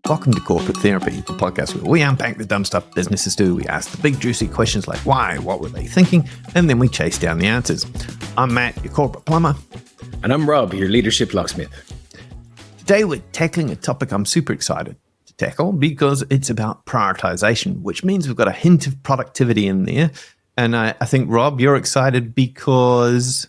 Welcome to Corporate Therapy, the podcast where we unpack the dumb stuff businesses do. We ask the big juicy questions like why, what were they thinking, and then we chase down the answers. I'm Matt, your corporate plumber. And I'm Rob, your leadership locksmith. Today we're tackling a topic I'm super excited to tackle because it's about prioritization, which means we've got a hint of productivity in there. And I think, Rob, you're excited because...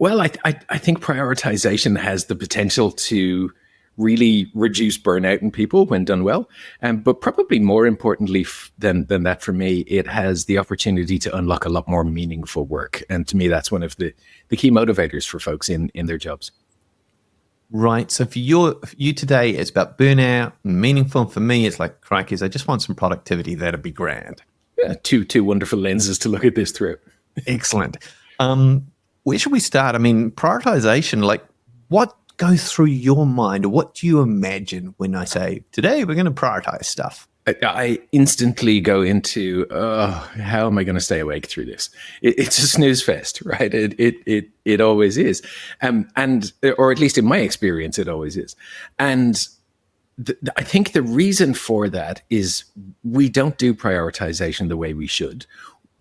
Well, I think prioritization has the potential to really reduce burnout in people when done well. But probably more importantly than that for me, it has the opportunity to unlock a lot more meaningful work. And to me, that's one of the key motivators for folks in their jobs. Right. So for you today, it's about burnout and meaningful. For me, it's like, crikey, I just want some productivity. That'd be grand. Yeah, two wonderful lenses to look at this through. Excellent. Where should we start? I mean, prioritization, like what goes through your mind, or what do you imagine when I say, today we're going to prioritize stuff? I instantly go into, how am I going to stay awake through this? It's a snooze fest, right? It always is. Or at least in my experience, it always is. And I think the reason for that is we don't do prioritization the way we should.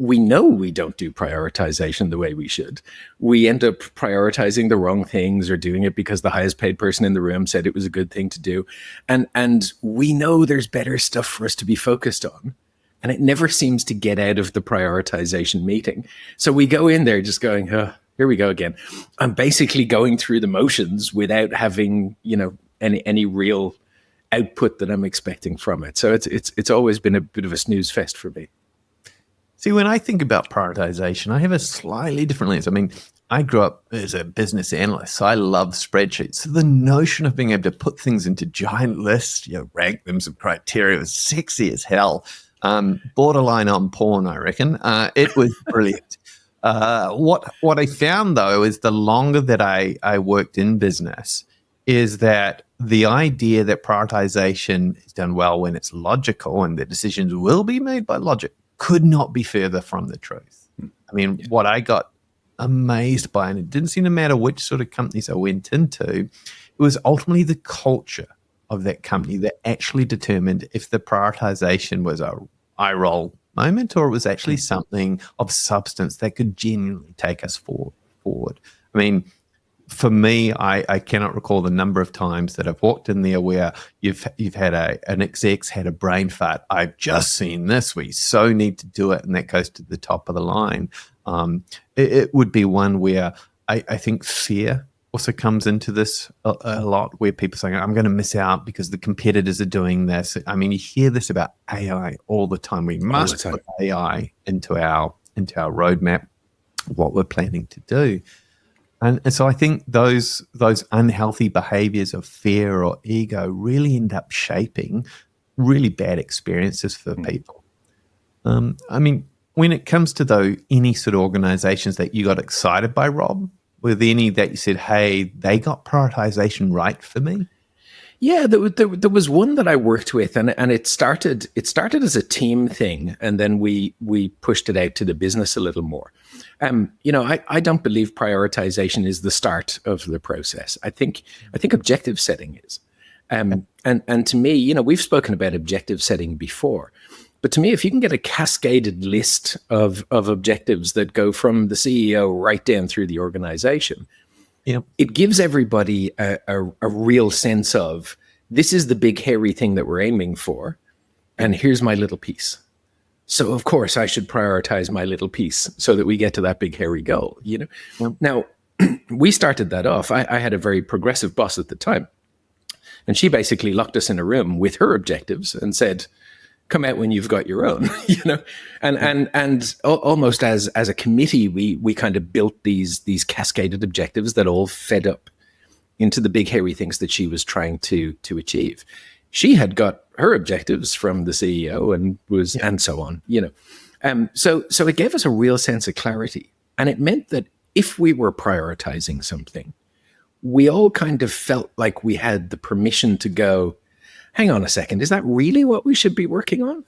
We know we don't do prioritization the way we should. We end up prioritizing the wrong things or doing it because the highest paid person in the room said it was a good thing to do. And we know there's better stuff for us to be focused on. And it never seems to get out of the prioritization meeting. So we go in there just going, here we go again. I'm basically going through the motions without having, any real output that I'm expecting from it. So it's always been a bit of a snooze fest for me. See, when I think about prioritization, I have a slightly different lens. I mean, I grew up as a business analyst, so I love spreadsheets. So the notion of being able to put things into giant lists, rank them some criteria was sexy as hell. Borderline on porn, I reckon. It was brilliant. What I found, though, is the longer that I worked in business, is that the idea that prioritization is done well when it's logical and the decisions will be made by logic could not be further from the truth. I mean, what I got amazed by, and it didn't seem to matter which sort of companies I went into, it was ultimately the culture of that company that actually determined if the prioritization was a eye roll moment or it was actually something of substance that could genuinely take us forward. I mean, for me, I cannot recall the number of times that I've walked in there where you've had an exec's had a brain fart. I've just seen this. We so need to do it, and that goes to the top of the line. It would be one where I think fear also comes into this a lot, where people saying, I'm going to miss out because the competitors are doing this. I mean, you hear this about AI all the time. We must put AI into our roadmap, what we're planning to do. And so I think those unhealthy behaviors of fear or ego really end up shaping really bad experiences for people. I mean, when it comes to any sort of organizations that you got excited by, Rob, were there any that you said, hey, they got prioritization right for me? Yeah, there was one that I worked with, and it started as a team thing, and then we pushed it out to the business a little more. I don't believe prioritization is the start of the process. I think objective setting is, and to me, we've spoken about objective setting before, but to me, if you can get a cascaded list of objectives that go from the CEO right down through the organization. Yeah. It gives everybody a real sense of, this is the big hairy thing that we're aiming for, and here's my little piece. So, of course, I should prioritize my little piece so that we get to that big hairy goal. Yeah. Now, we started that off. I had a very progressive boss at the time, and she basically locked us in a room with her objectives and said, come out when you've got your own, and almost as a committee, we kind of built these cascaded objectives that all fed up into the big hairy things that she was trying to achieve. She had got her objectives from the CEO and so on, So it gave us a real sense of clarity, and it meant that if we were prioritizing something, we all kind of felt like we had the permission to go, hang on a second, is that really what we should be working on?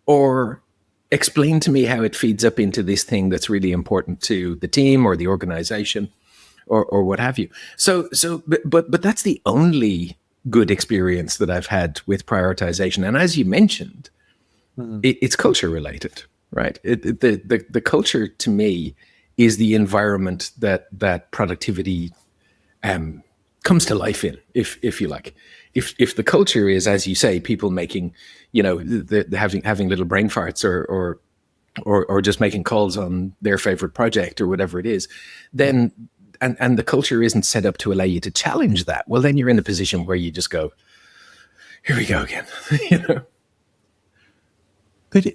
Or explain to me how it feeds up into this thing that's really important to the team or the organization or what have you. But that's the only good experience that I've had with prioritization. And as you mentioned, it's culture related, right? The culture to me is the environment that productivity comes to life in, if you like. If the culture is, as you say, people making, having little brain farts or just making calls on their favorite project or whatever it is, then and the culture isn't set up to allow you to challenge that, well, then you're in a position where you just go, here we go again. But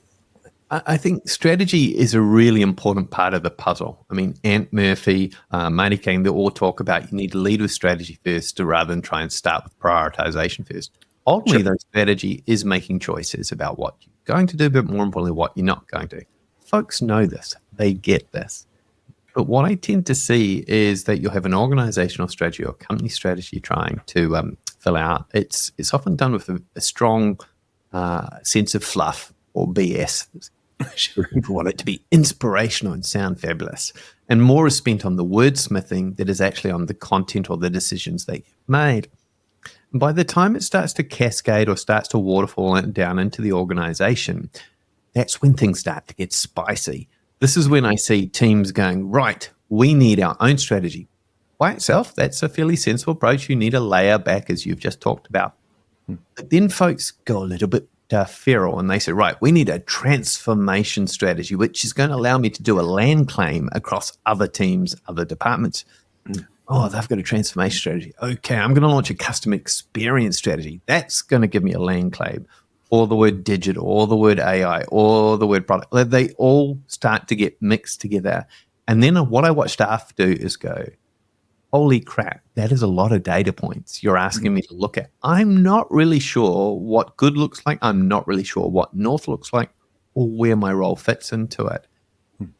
I think strategy is a really important part of the puzzle. I mean, Ant Murphy, Marty King, they all talk about you need to lead with strategy first rather than try and start with prioritization first. Ultimately, though, strategy is making choices about what you're going to do, but more importantly, what you're not going to do. Folks know this. They get this. But what I tend to see is that you'll have an organizational strategy or company strategy trying to fill out. It's often done with a strong sense of fluff or BS. People want it to be inspirational and sound fabulous. And more is spent on the wordsmithing that is actually on the content or the decisions they get made. And by the time it starts to cascade or starts to waterfall down into the organization, that's when things start to get spicy. This is when I see teams going, right, we need our own strategy. By itself, that's a fairly sensible approach. You need a layer back, as you've just talked about. But then folks go a little bit feral and they say, right, we need a transformation strategy, which is going to allow me to do a land claim across other teams, other departments. Oh, they've got a transformation strategy. Okay, I'm going to launch a customer experience strategy. That's going to give me a land claim. Or the word digital, or the word AI, or the word product. They all start to get mixed together. And then what I watch staff do is go, holy crap, that is a lot of data points you're asking me to look at. I'm not really sure what good looks like. I'm not really sure what north looks like or where my role fits into it.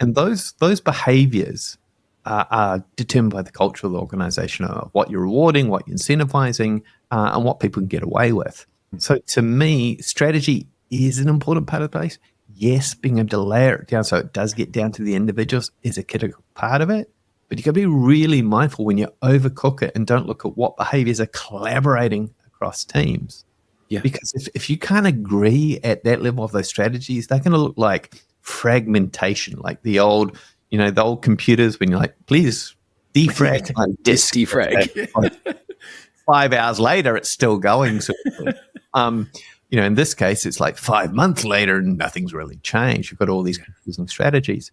And those behaviors are determined by the culture of the organization, of what you're rewarding, what you're incentivizing, and what people can get away with. So to me, strategy is an important part of the place. Yes, being able to layer it down so it does get down to the individuals is a critical part of it. But you've got to be really mindful when you overcook it and don't look at what behaviors are collaborating across teams. Yeah. Because if you can't agree at that level of those strategies, they're going to look like fragmentation, like the old computers when you're like, please defrag. Disk defrag. 5 hours later, it's still going. So, in this case, it's like 5 months later and nothing's really changed. You've got all these confusing strategies.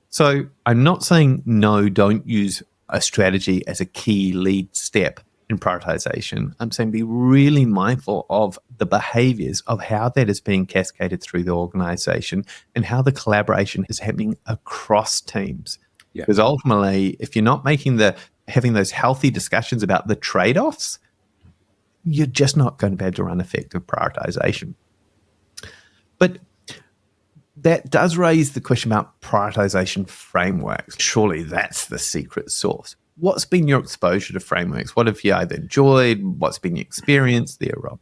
So I'm not saying no, don't use a strategy as a key lead step in prioritization. I'm saying be really mindful of the behaviors of how that is being cascaded through the organization and how the collaboration is happening across teams. Yeah. Because ultimately, if you're not having those healthy discussions about the trade-offs, you're just not going to be able to run effective prioritization. But that does raise the question about prioritization frameworks. Surely that's the secret sauce. What's been your exposure to frameworks? What have you either enjoyed? What's been your experience there, Rob?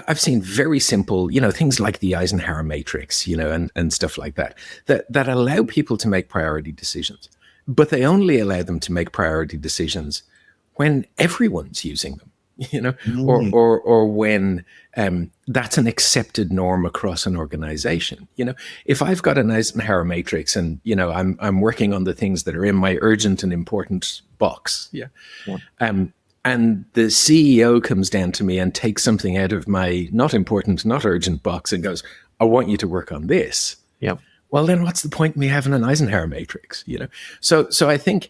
I've seen very simple, things like the Eisenhower matrix, and stuff like that allow people to make priority decisions. But they only allow them to make priority decisions when everyone's using them, or when that's an accepted norm across an organization. If I've got an Eisenhower matrix and, I'm working on the things that are in my urgent and important box. And the CEO comes down to me and takes something out of my not important, not urgent box and goes, I want you to work on this. Yeah. Well, then what's the point in me having an Eisenhower matrix? So I think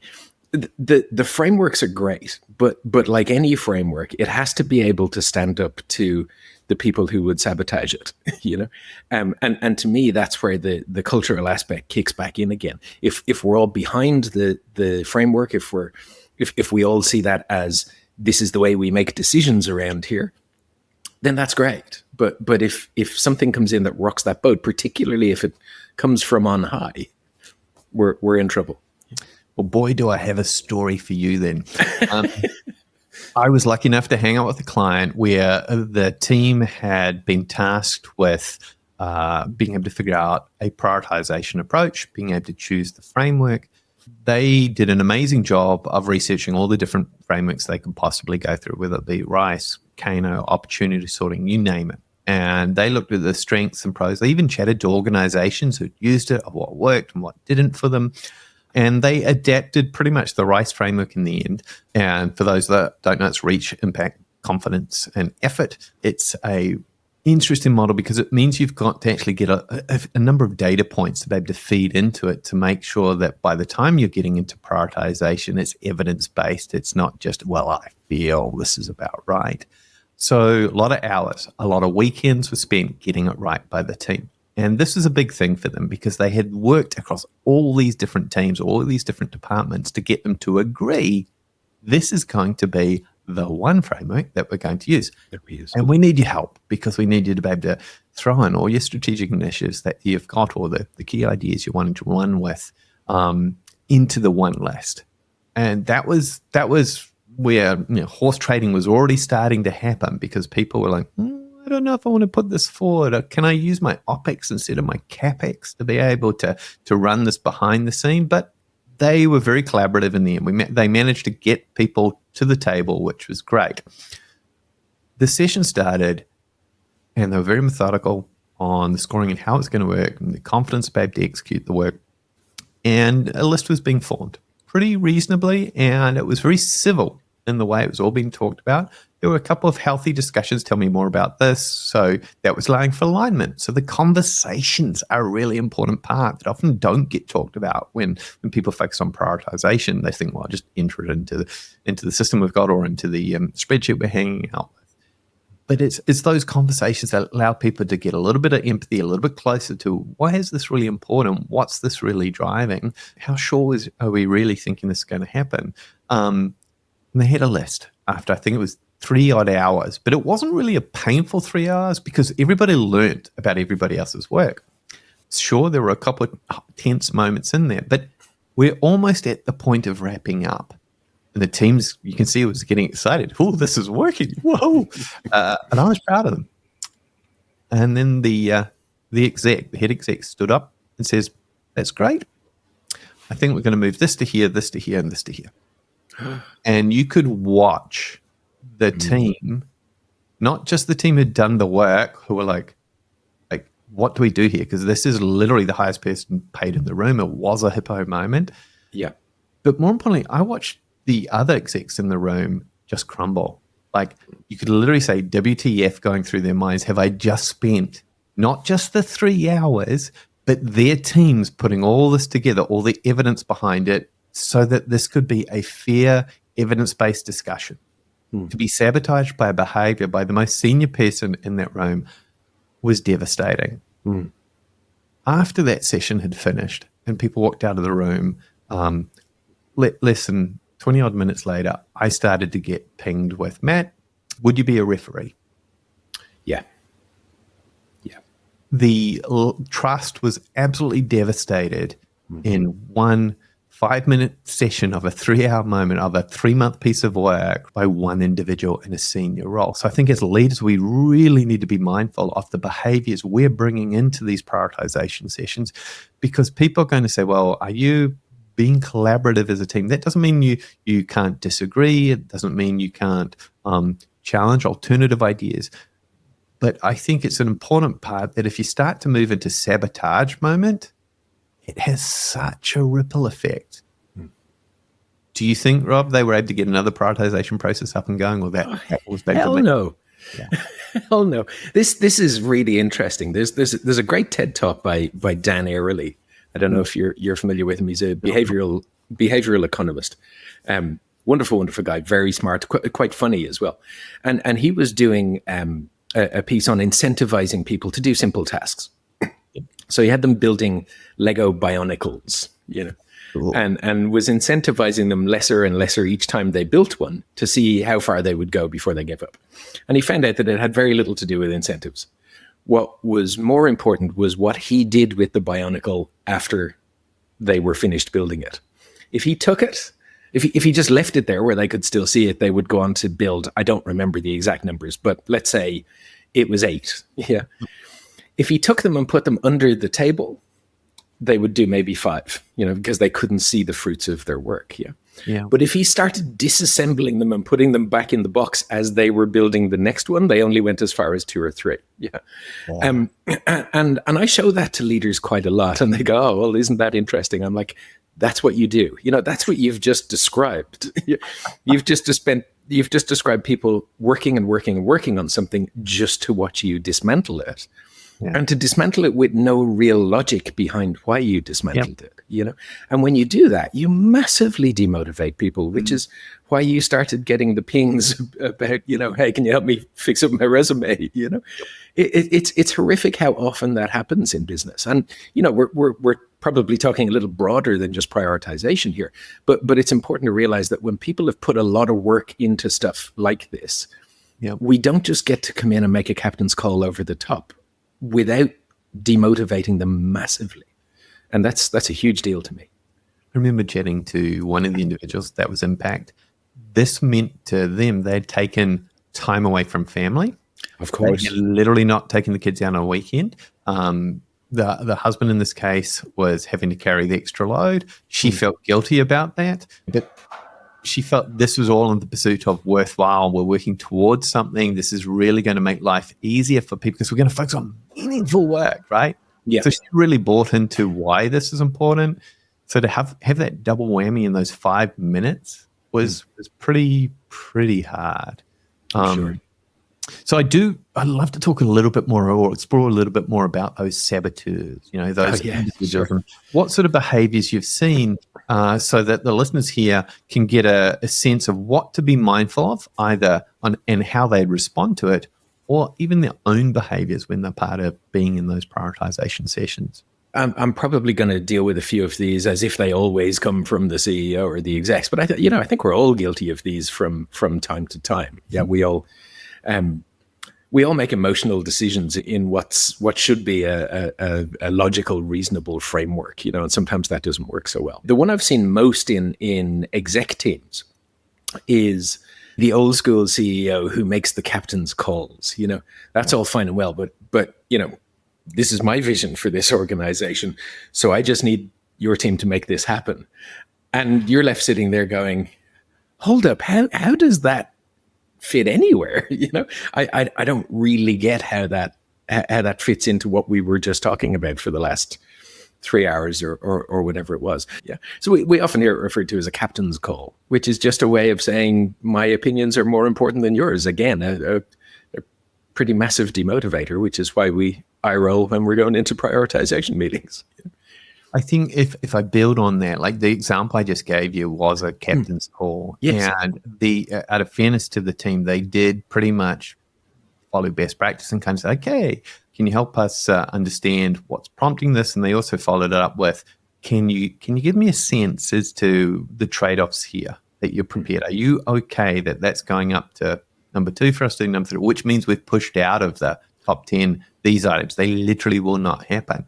the frameworks are great, but like any framework, it has to be able to stand up to the people who would sabotage it, and to me, that's where the cultural aspect kicks back in again. If we're all behind the framework, if we all see that as this is the way we make decisions around here, then that's great. But if something comes in that rocks that boat, particularly if it comes from on high, we're in trouble. Well, boy, do I have a story for you then. I was lucky enough to hang out with a client where the team had been tasked with being able to figure out a prioritization approach, being able to choose the framework. They did an amazing job of researching all the different frameworks they could possibly go through, whether it be RICE, Kano, opportunity sorting, you name it. And they looked at the strengths and pros. They even chatted to organizations who used it, of what worked and what didn't for them. And they adapted pretty much the RICE framework in the end. And for those that don't know, it's reach, impact, confidence, and effort. It's a interesting model because it means you've got to actually get a number of data points to be able to feed into it to make sure that by the time you're getting into prioritization, it's evidence-based. It's not just, well, I feel this is about right. So a lot of hours, a lot of weekends were spent getting it right by the team. And this is a big thing for them because they had worked across all these different teams, all these different departments to get them to agree this is going to be the one framework that we're going to use. And we need your help because we need you to be able to throw in all your strategic initiatives that you've got or the key ideas you're wanting to run with into the one list. And that was where horse trading was already starting to happen because people were like, I don't know if I want to put this forward. Or can I use my OPEX instead of my CAPEX to be able to run this behind the scene? But they were very collaborative in the end. They managed to get people to the table, which was great. The session started, and they were very methodical on the scoring and how it's going to work, and the confidence to be able to execute the work. And a list was being formed pretty reasonably, and it was very civil in the way it was all being talked about. There were a couple of healthy discussions, tell me more about this. So that was allowing for alignment. So the conversations are a really important part that often don't get talked about when people focus on prioritization. They think, well, just enter it into the system we've got or into the spreadsheet we're hanging out with. But it's those conversations that allow people to get a little bit of empathy, a little bit closer to why is this really important? What's this really driving? How sure are we really thinking this is going to happen? And they had a list after, I think it was 3 odd hours, but it wasn't really a painful 3 hours because everybody learned about everybody else's work. Sure, there were a couple of tense moments in there, but we're almost at the point of wrapping up. And the teams, you can see, was getting excited. Oh, this is working. Whoa. And I was proud of them. And then the head exec stood up and says, that's great. I think we're going to move this to here, this to here, and this to here. And you could watch the team, not just the team who'd done the work, who were like, what do we do here? Because this is literally the highest person paid in the room. It was a hippo moment. Yeah. But more importantly, I watched the other execs in the room just crumble. Like, you could literally say, WTF going through their minds. Have I just spent not just the 3 hours, but their teams putting all this together, all the evidence behind it, so that this could be a fair, evidence-based discussion. To be sabotaged by a behavior by the most senior person in that room was devastating. After that session had finished and people walked out of the room, less than 20 odd minutes later, I started to get pinged with, Matt, would you be a referee? Yeah. The trust was absolutely devastated in one 5-minute session of a 3-hour moment of a 3-month piece of work by one individual in a senior role. So I think as leaders, we really need to be mindful of the behaviors we're bringing into these prioritization sessions, because people are going to say, well, are you being collaborative as a team? That doesn't mean you can't disagree. It doesn't mean you can't challenge alternative ideas. But I think it's an important part that if you start to move into sabotage moment, it has such a ripple effect. Do you think, Rob, they were able to get another prioritization process up and going, or that was back hell to no. Yeah. Hell no. This is really interesting. There's a great TED talk by Dan Ariely. I don't know if you're familiar with him. He's a behavioral economist. Wonderful guy, very smart, quite funny as well. And he was doing a piece on incentivizing people to do simple tasks. So he had them building Lego Bionicles, Cool. and was incentivizing them lesser and lesser each time they built one to see how far they would go before they gave up. And he found out that it had very little to do with incentives. What was more important was what he did with the Bionicle after they were finished building it. If he took it, if he just left it there where they could still see it, they would go on to build, I don't remember the exact numbers, but let's say it was 8. Yeah. If he took them and put them under the table, they would do maybe 5, because they couldn't see the fruits of their work. Yeah. Yeah. But if he started disassembling them and putting them back in the box as they were building the next one, they only went as far as 2 or 3. Yeah. Wow. And I show that to leaders quite a lot, and they go, "Oh, well, isn't that interesting?" I'm like, "That's what you do. That's what you've just described. You've just described people working and working and working on something just to watch you dismantle it." Yeah. And to dismantle it with no real logic behind why you dismantled it, And when you do that, you massively demotivate people, which is why you started getting the pings about, "Hey, can you help me fix up my resume?" It's horrific how often that happens in business. And, we're probably talking a little broader than just prioritization here, but it's important to realize that when people have put a lot of work into stuff like this, we don't just get to come in and make a captain's call over the top without demotivating them massively. And that's a huge deal to me. I remember chatting to one of the individuals that was Impact. This meant to them they'd taken time away from family. Of course. They had literally not taken the kids out on a weekend. The husband in this case was having to carry the extra load. She felt guilty about that, but she felt this was all in the pursuit of worthwhile. We're working towards something. This is really going to make life easier for people because we're going to focus on meaningful work, right? Yeah. So she really bought into why this is important. So to have that double whammy in those 5 minutes was pretty hard. Sure. So I'd love to talk a little bit more or explore a little bit more about those saboteurs, those individuals, sure. and what sort of behaviors you've seen so that the listeners here can get a sense of what to be mindful of, either and how they respond to it, or even their own behaviors when they're part of being in those prioritization sessions. I'm probably going to deal with a few of these as if they always come from the CEO or the execs, but I think we're all guilty of these from time to time. Yeah, we all make emotional decisions in what should be a logical, reasonable framework, and sometimes that doesn't work so well. The one I've seen most in exec teams is the old school CEO who makes the captain's calls. That's all fine and well, but this is my vision for this organization, so I just need your team to make this happen. And you're left sitting there going, hold up, how does that fit anywhere? I don't really get how that fits into what we were just talking about for the last 3 hours or whatever it was. Yeah. So we often hear it referred to as a captain's call, which is just a way of saying my opinions are more important than yours. Again, a pretty massive demotivator, which is why we eye roll when we're going into prioritization meetings. I think if I build on that, like the example I just gave you was a captain's call. Yes. And out of fairness to the team, they did pretty much follow best practice and kind of say, okay, can you help us understand what's prompting this? And they also followed it up with, can you give me a sense as to the trade-offs here that you're prepared? Are you okay that that's going up to number 2 for us to do number 3, which means we've pushed out of the top 10 these items. They literally will not happen.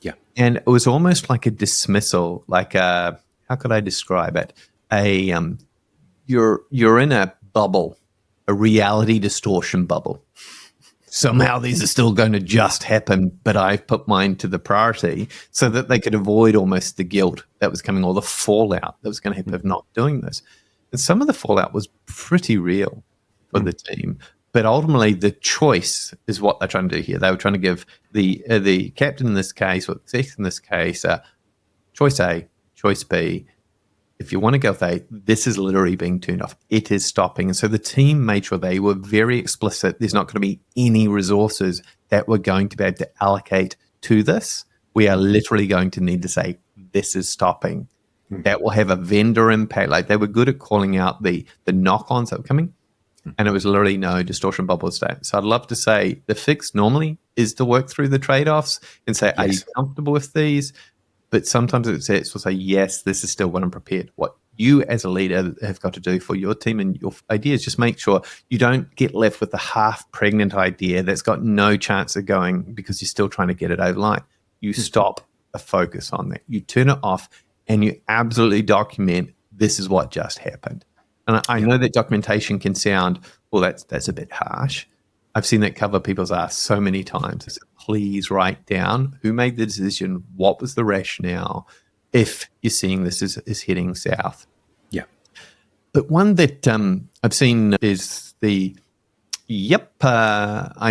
Yeah. And it was almost like a dismissal, like how could I describe it? You're in a bubble, a reality distortion bubble. Somehow these are still going to just happen, but I've put mine to the priority so that they could avoid almost the guilt that was coming or the fallout that was going to happen of not doing this. And some of the fallout was pretty real for the team. But ultimately, the choice is what they're trying to do here. They were trying to give the captain in this case, or the exec in this case, choice A, choice B. If you want to go with A, this is literally being turned off. It is stopping. And so the team made sure they were very explicit. There's not going to be any resources that we're going to be able to allocate to this. We are literally going to need to say, this is stopping. That will have a vendor impact. Like they were good at calling out the knock-ons that were coming. And it was literally no distortion bubble state. So I'd love to say the fix normally is to work through the trade-offs and say, are you comfortable with these? But sometimes it's will say, yes, this is still what I'm prepared. What you as a leader have got to do for your team and your ideas, just make sure you don't get left with a half-pregnant idea that's got no chance of going because you're still trying to get it over the line. You stop a focus on that. You turn it off and you absolutely document this is what just happened. And I know that documentation can sound, well, that's a bit harsh. I've seen that cover people's ass so many times. It's, please write down who made the decision, what was the rationale, if you're seeing this is heading south. Yeah. But one that I've seen is I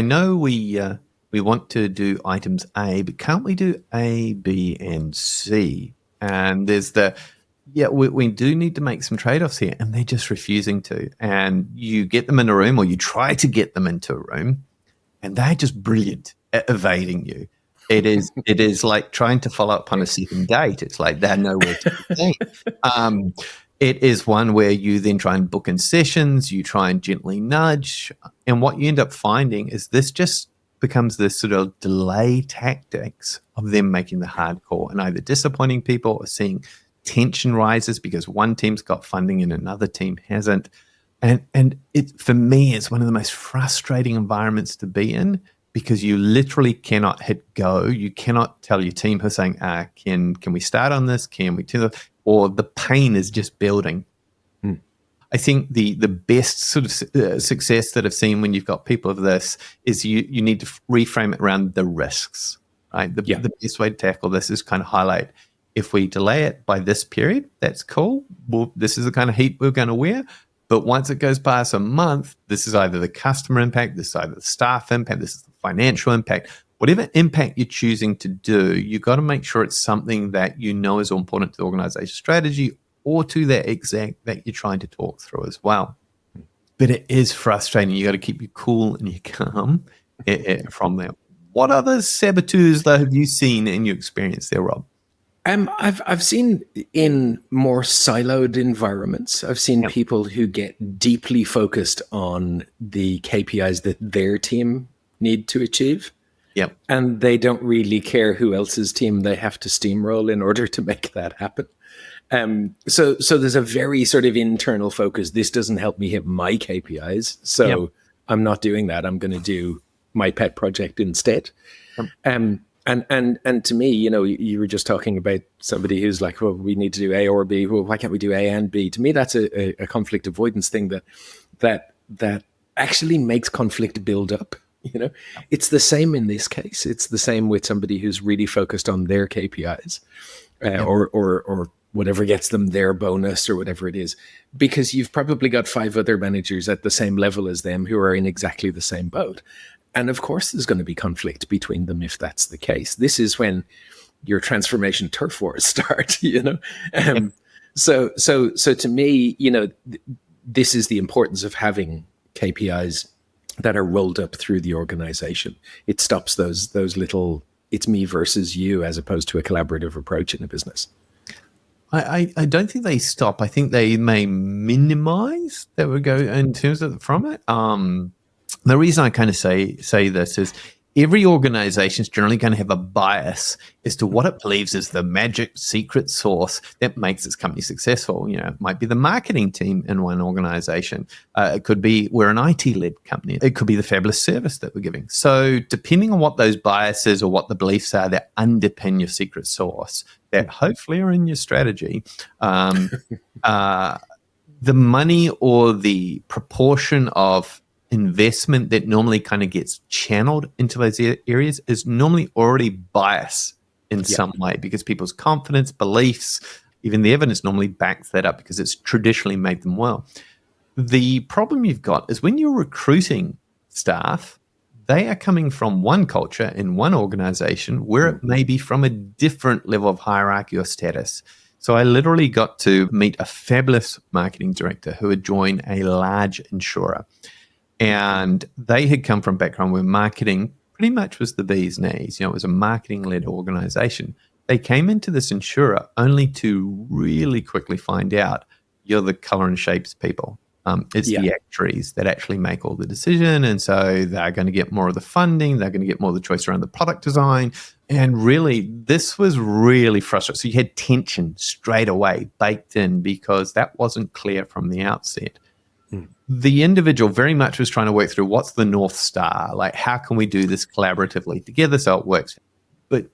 know we want to do items A, but can't we do A, B, and C? And there's we do need to make some trade-offs here, and they're just refusing to. And you get them in a room, or you try to get them into a room, and they're just brilliant at evading you. It is like trying to follow up on a second date. It's like they're nowhere to be seen. It is one where you then try and book in sessions, you try and gently nudge, and what you end up finding is this just becomes this sort of delay tactics of them making the hard call and either disappointing people or seeing tension rises because one team's got funding and another team hasn't. And it, for me, it's one of the most frustrating environments to be in because you literally cannot hit go. You cannot tell your team who's saying, can we start on this? Can we do that? Or the pain is just building. I think the best sort of success that I've seen when you've got people of this is you need to reframe it around the risks, right? The best way to tackle this is kind of highlight, if we delay it by this period, that's cool. Well, this is the kind of heat we're going to wear. But once it goes past a month, this is either the customer impact, this is either the staff impact, this is the financial impact. Whatever impact you're choosing to do, you've got to make sure it's something that you know is important to the organization strategy or to that exec that you're trying to talk through as well. But it is frustrating. You got to keep you cool and you calm from there. What other saboteurs though have you seen in your experience there, Rob? I've seen in more siloed environments, I've seen people who get deeply focused on the KPIs that their team need to achieve. Yep. And they don't really care who else's team they have to steamroll in order to make that happen. So there's a very sort of internal focus. This doesn't help me hit my KPIs. So I'm not doing that. I'm going to do my pet project instead. And to me, you know, you were just talking about somebody who's like, well, we need to do A or B. Well, why can't we do A and B? To me, that's a conflict avoidance thing that actually makes conflict build up. You know, it's the same in this case. It's the same with somebody who's really focused on their KPIs or whatever gets them their bonus or whatever it is, because you've probably got 5 other managers at the same level as them who are in exactly the same boat. And of course, there's going to be conflict between them if that's the case. This is when your transformation turf wars start, you know? So to me, you know, this is the importance of having KPIs that are rolled up through the organization. It stops those little, it's me versus you, as opposed to a collaborative approach in a business. I don't think they stop. I think they may minimize that would go in terms of from it. The reason I kind of say this is every organization is generally going to have a bias as to what it believes is the magic secret sauce that makes its company successful. You know, it might be the marketing team in one organization. It could be we're an IT-led company. It could be the fabulous service that we're giving. So depending on what those biases or what the beliefs are that underpin your secret sauce, that hopefully are in your strategy, the money or the proportion of investment that normally kind of gets channeled into those areas is normally already biased in some way because people's confidence, beliefs, even the evidence normally backs that up because it's traditionally made them well. The problem you've got is when you're recruiting staff, they are coming from one culture in one organization where it may be from a different level of hierarchy or status. So I literally got to meet a fabulous marketing director who had joined a large insurer. And they had come from a background where marketing pretty much was the bee's knees. You know, it was a marketing-led organization. They came into this insurer only to really quickly find out you're the color and shapes people. It's the actuaries that actually make all the decision. And so they're going to get more of the funding. They're going to get more of the choice around the product design. And really, this was really frustrating. So you had tension straight away baked in because that wasn't clear from the outset. The individual very much was trying to work through what's the North Star, like how can we do this collaboratively together so it works. But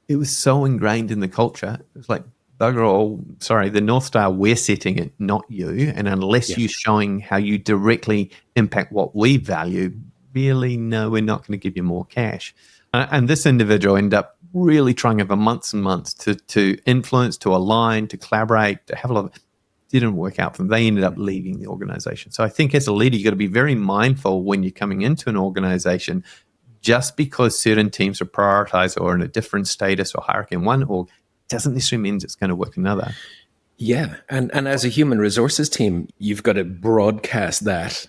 it was so ingrained in the culture. It was like, bugger all, sorry, the North Star, we're setting it, not you. And unless you're showing how you directly impact what we value, really, no, we're not going to give you more cash. And this individual ended up really trying over months and months to influence, to align, to collaborate, to have a lot of, didn't work out for them. They ended up leaving the organization. So I think as a leader, you've got to be very mindful when you're coming into an organization. Just because certain teams are prioritized or in a different status or hierarchy in one org doesn't necessarily mean it's going to work in another. Yeah. And as a human resources team, you've got to broadcast that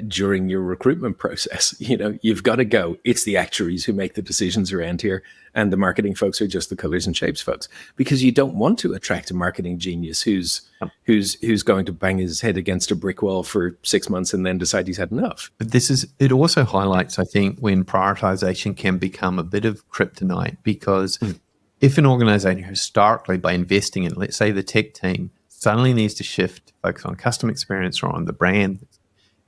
during your recruitment process. You've got to go, it's the actuaries who make the decisions around here, and the marketing folks are just the colors and shapes folks, because you don't want to attract a marketing genius who's going to bang his head against a brick wall for 6 months and then decide he's had enough. But it also highlights, I think, when prioritization can become a bit of kryptonite, because if an organization historically, by investing in, let's say, the tech team, suddenly needs to shift, focus on customer experience or on the brand,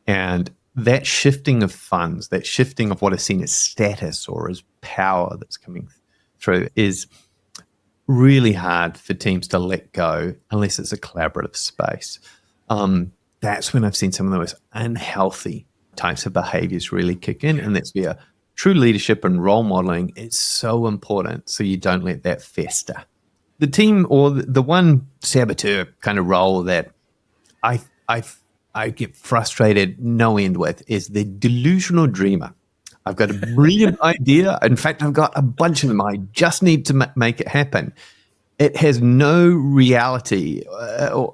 and that shifting of funds, that shifting of what is seen as status or as power that's coming through is really hard for teams to let go unless it's a collaborative space. That's when I've seen some of the most unhealthy types of behaviors really kick in, and that's where true leadership and role modeling is so important, so you don't let that fester. The team, or the one saboteur kind of role that I get frustrated no end with, is the delusional dreamer. I've got a brilliant idea. In fact, I've got a bunch of them. I just need to make it happen. It has no reality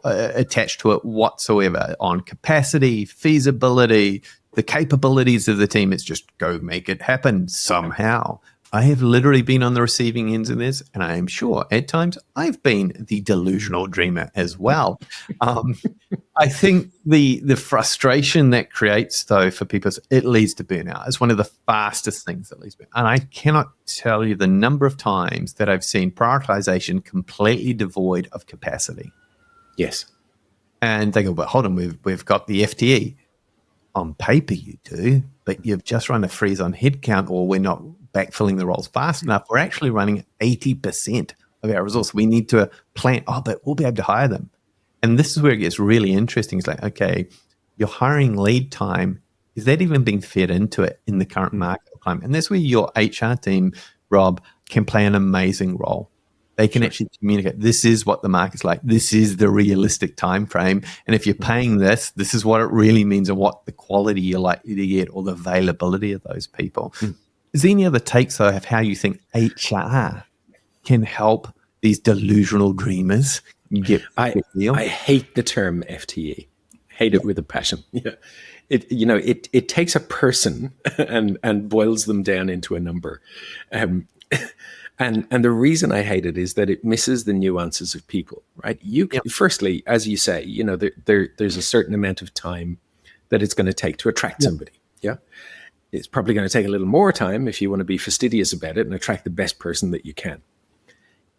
attached to it whatsoever on capacity, feasibility, the capabilities of the team. It's just go make it happen somehow. I have literally been on the receiving ends of this, and I am sure at times I've been the delusional dreamer as well. I think the frustration that creates, though, for people, it leads to burnout. It's one of the fastest things that leads to burnout. And I cannot tell you the number of times that I've seen prioritization completely devoid of capacity. Yes. And they go, but hold on, we've got the FTE. On paper you do, but you've just run a freeze on headcount, or we're not backfilling the roles fast enough. We're actually running 80% of our resource. We need to plan, but we'll be able to hire them. And this is where it gets really interesting. It's like, okay, your hiring lead time, is that even being fed into it in the current market climate? And that's where your HR team, Rob, can play an amazing role. They can actually communicate, this is what the market's like. This is the realistic time frame. And if you're paying this is what it really means, and what the quality you're likely to get, or the availability of those people. Is there any other takes, though, of how you think HR can help these delusional dreamers get I hate the term FTE. Hate it with a passion. Yeah. It takes a person and boils them down into a number. And the reason I hate it is that it misses the nuances of people, right? Firstly, as you say, there's a certain amount of time that it's going to take to attract somebody. Yeah. It's probably going to take a little more time if you want to be fastidious about it and attract the best person that you can.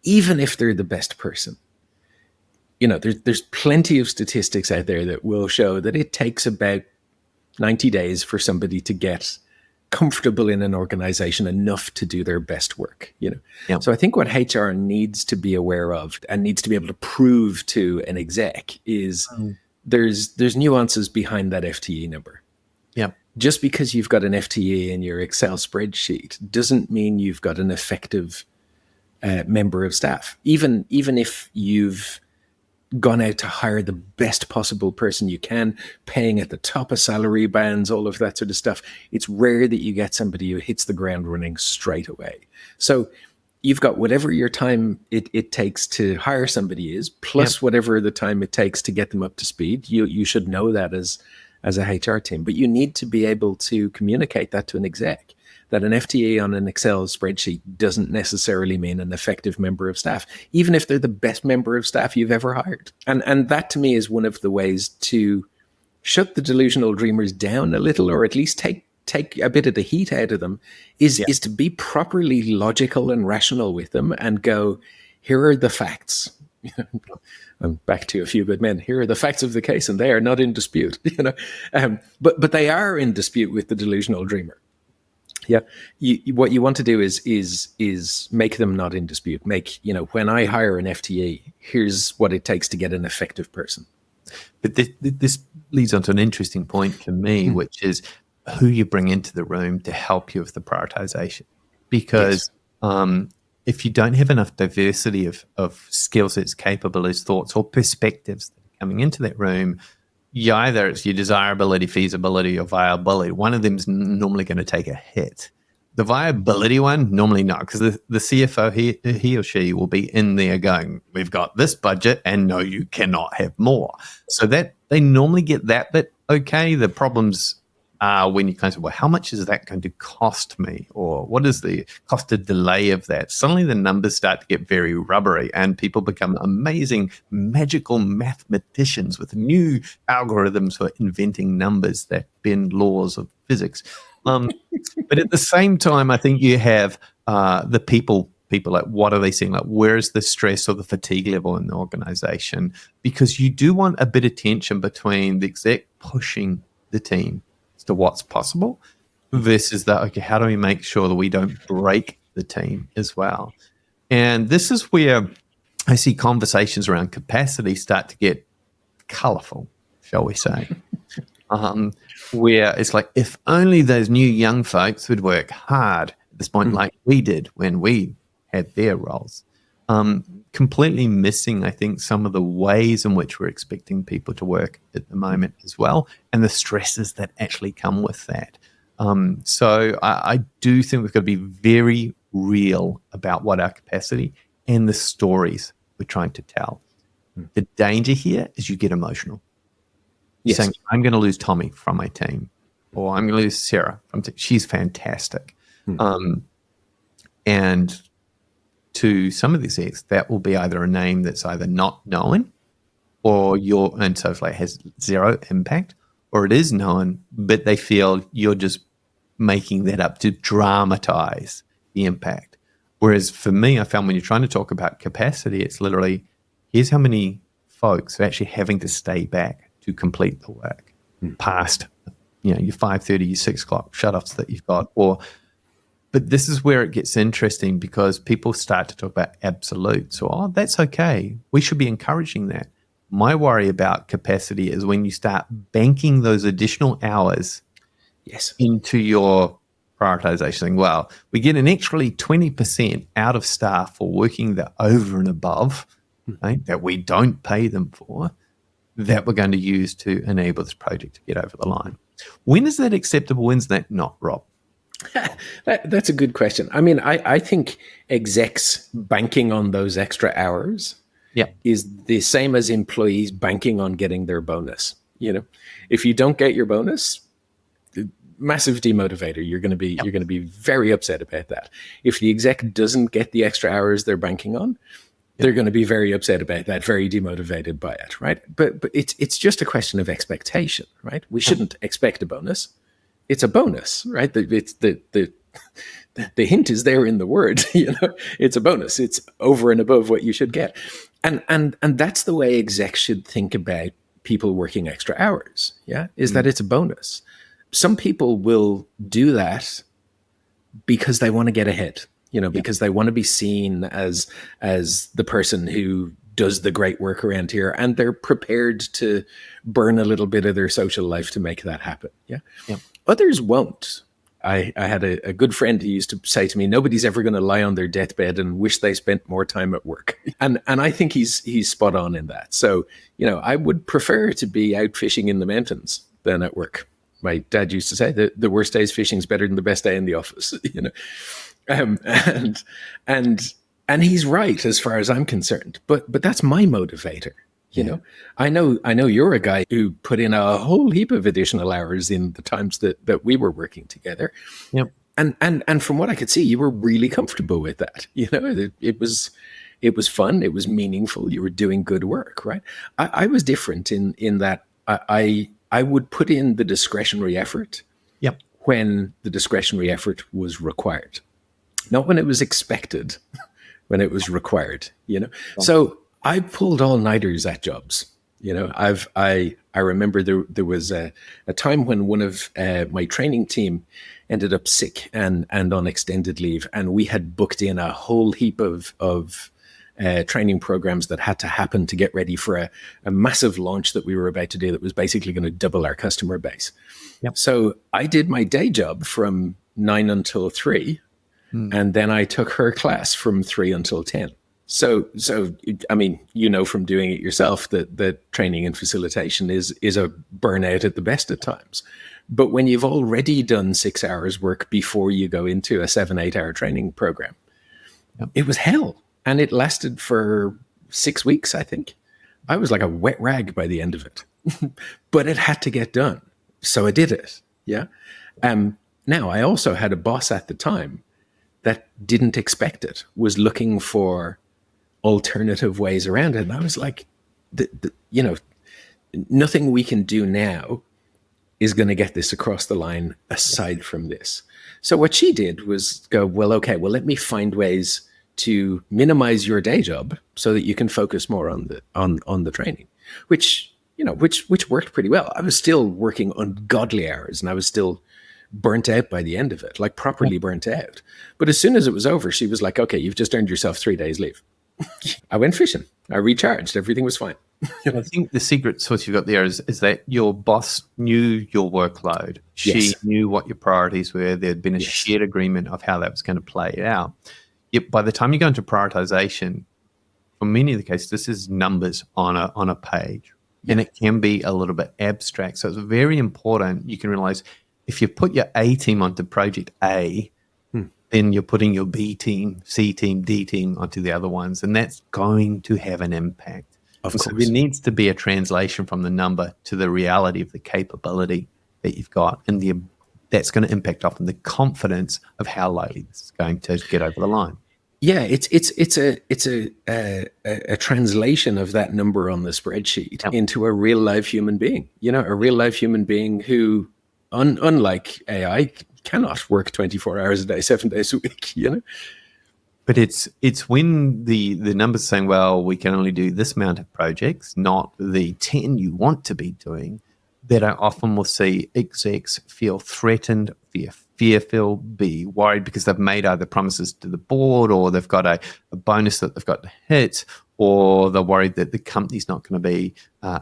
Even if they're the best person, there's plenty of statistics out there that will show that it takes about 90 days for somebody to get comfortable in an organization enough to do their best work. So I think what HR needs to be aware of and needs to be able to prove to an exec is there's nuances behind that FTE number. Yeah. Just because you've got an FTE in your Excel spreadsheet doesn't mean you've got an effective member of staff. Even if you've gone out to hire the best possible person you can, paying at the top of salary bands, all of that sort of stuff, it's rare that you get somebody who hits the ground running straight away. So you've got whatever your time it takes to hire somebody is, plus whatever the time it takes to get them up to speed. You should know that as a HR team, but you need to be able to communicate that to an exec, that an FTE on an Excel spreadsheet doesn't necessarily mean an effective member of staff, even if they're the best member of staff you've ever hired. And that to me is one of the ways to shut the delusional dreamers down a little, or at least take a bit of the heat out of them, is to be properly logical and rational with them and go, here are the facts. I'm back to A Few Good Men. Here are the facts of the case, and they are not in dispute. But they are in dispute with the delusional dreamer. Yeah, what you want to do is make them not in dispute. When I hire an FTE, here's what it takes to get an effective person. But this leads on to an interesting point for me, which is who you bring into the room to help you with the prioritization. Because if you don't have enough diversity of skill sets, capabilities, thoughts, or perspectives that are coming into that room, either it's your desirability, feasibility, or viability. One of them's normally going to take a hit. The viability one, normally not, because the CFO, he or she will be in there going, we've got this budget and no, you cannot have more. So that they normally get that bit okay. The problems are when you kind of say, well, how much is that going to cost me? Or what is the cost of delay of that? Suddenly the numbers start to get very rubbery and people become amazing, magical mathematicians with new algorithms for inventing numbers that bend laws of physics. But at the same time, I think you have the people like, what are they seeing? Like, where's the stress or the fatigue level in the organization? Because you do want a bit of tension between the exec pushing the team as to what's possible versus that, okay, how do we make sure that we don't break the team as well? And this is where I see conversations around capacity start to get colorful, shall we say. Where it's like, if only those new young folks would work hard at this point, like we did when we had their roles. Completely missing, I think, some of the ways in which we're expecting people to work at the moment as well, and the stresses that actually come with that. So I do think we've got to be very real about what our capacity and the stories we're trying to tell. The danger here is you get emotional. Yes. Saying, I'm going to lose Tommy from my team, or I'm going to lose Sarah from she's fantastic. And to some of these execs, that will be either a name that's either not known or and so it has zero impact, or it is known, but they feel you're just making that up to dramatize the impact. Whereas for me, I found when you're trying to talk about capacity, it's literally, here's how many folks are actually having to stay back to complete the work past, your 5:30, your 6 o'clock shutoffs that you've got. But this is where it gets interesting because people start to talk about absolutes. So, that's okay. We should be encouraging that. My worry about capacity is when you start banking those additional hours into your prioritization. Well, we get an extra 20% out of staff for working the over and above, right, that we don't pay them for, that we're going to use to enable this project to get over the line. When is that acceptable? When's that not, Rob? That's a good question. I mean, I think execs banking on those extra hours is the same as employees banking on getting their bonus. If you don't get your bonus, massive demotivator. You're going to be very upset about that. If the exec doesn't get the extra hours they're banking on, they're going to be very upset about that, very demotivated by it, right? But it's just a question of expectation, right? We shouldn't expect a bonus. It's a bonus, right? It's the hint is there in the word. It's a bonus. It's over and above what you should get, and that's the way execs should think about people working extra hours. Is that it's a bonus. Some people will do that because they want to get ahead. Because they want to be seen as the person who does the great work around here, and they're prepared to burn a little bit of their social life to make that happen. Others won't. I had a good friend who used to say to me, nobody's ever going to lie on their deathbed and wish they spent more time at work. And I think he's spot on in that. So, I would prefer to be out fishing in the mountains than at work. My dad used to say that the worst day's fishing is better than the best day in the office, and he's right as far as I'm concerned. But that's my motivator. I know you're a guy who put in a whole heap of additional hours in the times that we were working together. And from what I could see, you were really comfortable with that. It was fun. It was meaningful. You were doing good work, right? I was different in that I would put in the discretionary effort when the discretionary effort was required. Not when it was expected, when it was required, So I pulled all-nighters at jobs. I remember there was a time when one of my training team ended up sick and on extended leave, and we had booked in a whole heap of training programs that had to happen to get ready for a massive launch that we were about to do that was basically going to double our customer base. Yep. So I did my day job from 9 until 3, and then I took her class from 3 until 10. So I mean, you know from doing it yourself that training and facilitation is a burnout at the best of times. But when you've already done 6 hours work before you go into a 7-8 hour training program, it was hell. And it lasted for 6 weeks, I think. I was like a wet rag by the end of it. But it had to get done. So I did it. Yeah. Now, I also had a boss at the time that didn't expect it, was looking for alternative ways around it. And I was like, nothing we can do now is going to get this across the line aside from this. So what she did was go, well, okay, well, let me find ways to minimize your day job so that you can focus more on the training, which worked pretty well. I was still working ungodly hours and I was still burnt out by the end of it, like properly burnt out. But as soon as it was over, she was like, okay, you've just earned yourself 3 days leave. I went fishing. I recharged. Everything was fine. I think the secret sauce you've got there is that your boss knew your workload. She knew what your priorities were. There had been a shared agreement of how that was going to play out. Yet by the time you go into prioritization, for many of the cases, this is numbers on a page. And it can be a little bit abstract. So it's very important. You can realize if you put your A team onto project A, then you're putting your B team, C team, D team onto the other ones. And that's going to have an impact. Of course. So there needs to be a translation from the number to the reality of the capability that you've got. And that's going to impact often the confidence of how likely this is going to get over the line. Yeah, it's a translation of that number on the spreadsheet into a real life human being. A real life human being who, unlike AI, cannot work 24 hours a day, 7 days a week. But it's when the numbers saying, well, we can only do this amount of projects, not the 10 you want to be doing, that I often will see execs feel threatened, fearful, be worried because they've made either promises to the board or they've got a bonus that they've got to hit, or they're worried that the company's not going to be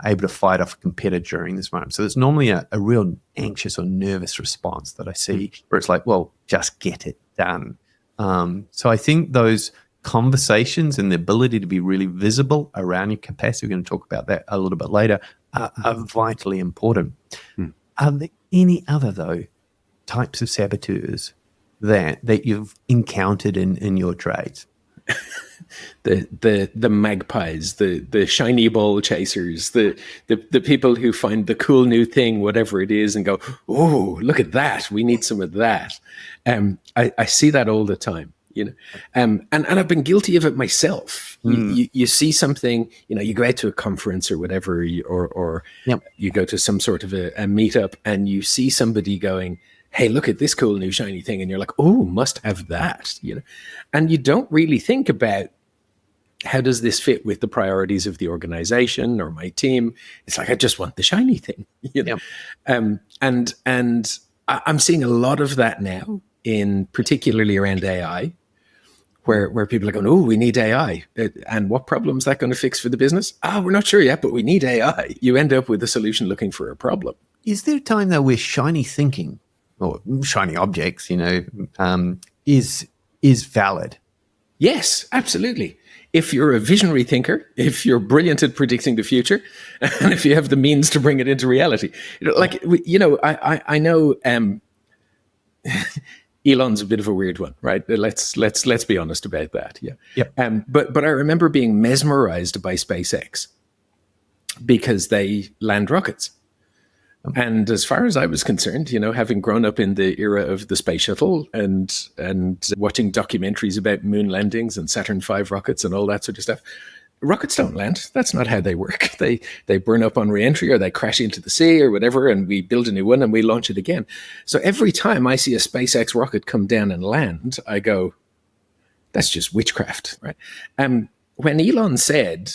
able to fight off a competitor during this moment. So there's normally a real anxious or nervous response that I see where it's like, well, just get it done. So I think those conversations and the ability to be really visible around your capacity, we're going to talk about that a little bit later, are vitally important. Are there any other, though, types of saboteurs that you've encountered in your trades? The magpies, the shiny ball chasers, the people who find the cool new thing, whatever it is, and go, oh, look at that, we need some of that. I see that all the time, and I've been guilty of it myself. You see something, you go out to a conference or whatever, or you go to some sort of a meetup and you see somebody going, hey, look at this cool new shiny thing. And you're like, oh, must have that, and you don't really think about how does this fit with the priorities of the organization or my team. It's like, I just want the shiny thing, and I'm seeing a lot of that now, in particularly around AI, where people are going, oh, we need AI. And what problem is that going to fix for the business? We're not sure yet, but we need AI. You end up with a solution looking for a problem. Is there a time, though, where shiny thinking or shiny objects, is valid? Yes, absolutely. If you're a visionary thinker, if you're brilliant at predicting the future, and if you have the means to bring it into reality. I know Elon's a bit of a weird one, right? Let's be honest about that. Yeah. But I remember being mesmerized by SpaceX because they land rockets. And as far as I was concerned, having grown up in the era of the space shuttle and watching documentaries about moon landings and Saturn V rockets and all that sort of stuff, rockets don't land. That's not how they work. They burn up on reentry, or they crash into the sea or whatever, and we build a new one and we launch it again. So every time I see a SpaceX rocket come down and land, I go, that's just witchcraft, right? When Elon said,